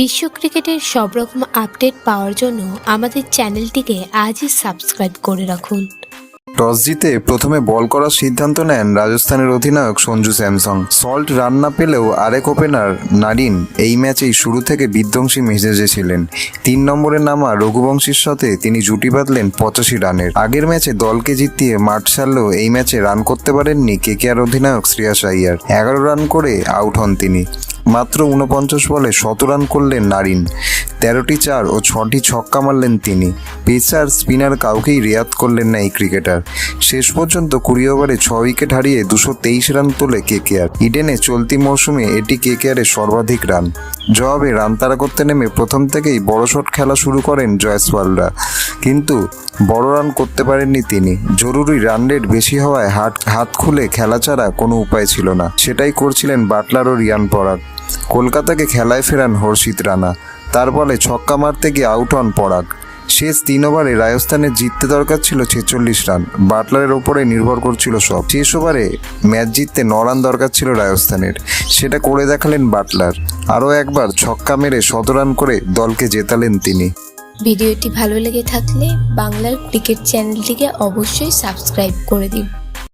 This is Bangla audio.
বিশ্ব ক্রিকেটের সব রকম আপডেট পাওয়ার জন্য আমাদের চ্যানেলটিকে আজই সাবস্ক্রাইব করে রাখুন। টস জিতে প্রথমে বল করার সিদ্ধান্ত নেন রাজস্থানের অধিনায়ক সঞ্জু স্যামসং। সল্ট রান না পেলেও আরেক ওপেনার নারিন এই ম্যাচেই শুরু থেকে বিধ্বংসী মেজাজে ছিলেন। ৩ নম্বরে নামা রঘুবংশীর সাথে তিনি জুটি বাঁধলেন ৮৫ রানের। আগের ম্যাচে দলকে জিতিয়ে মাঠ ছাড়লেও এই ম্যাচে রান করতে পারেননি কেকেআর অধিনায়ক শ্রেয়াস আইয়ার। ১১ রান করে আউট হন তিনি। মাত্র ৪৯ বলে ১৭ রান করলেন নারিন। ১৩টি ৪ ও ৬টি ছক্কা মারলেন তিনি। পেসার স্পিনার কাউকেই রেয়াত করলেন না এই ক্রিকেটার। শেষ পর্যন্ত ২০ ওভারে ৬ উইকেট হারিয়ে ২২৩ রান তোলে কেকেআর। ইডেনে চলতি মৌসুমে এটি কেকেআরের সর্বাধিক রান। জবাবে রান তাড়া করতে নেমে প্রথম থেকেই বড় শট খেলা শুরু করেন জয়সওয়ালরা, কিন্তু বড় রান করতে পারেননি তিনি। জরুরি রান রেট বেশি হওয়ায় হাত খুলে খেলা ছাড়া কোনো উপায় ছিল না। সেটাই করছিলেন বাটলার ও রিয়ান পরাগ। কলকাতাকে খেলায় ফেরান হর্ষিত রানা। তার বলে ছক্কা মারতে গিয়ে আউট হন পরাগ। শেষ ৩ ওভারে রাজস্থানের জিততে দরকার ছিল ৪৬ রান। বাটলারের ওপরে নির্ভর করছিল সব। শেষ ওভারে ম্যাচ জিততে ৯ রান দরকার ছিল রাজস্থানের, সেটা করে দেখালেন বাটলার। আরও একবার ছক্কা মেরে ১৭ রান করে দলকে জেতালেন তিনি। ভিডিওটি ভালো লেগে থাকলে বাংলার ক্রিকেট চ্যানেলটিকে অবশ্যই সাবস্ক্রাইব করে দিন।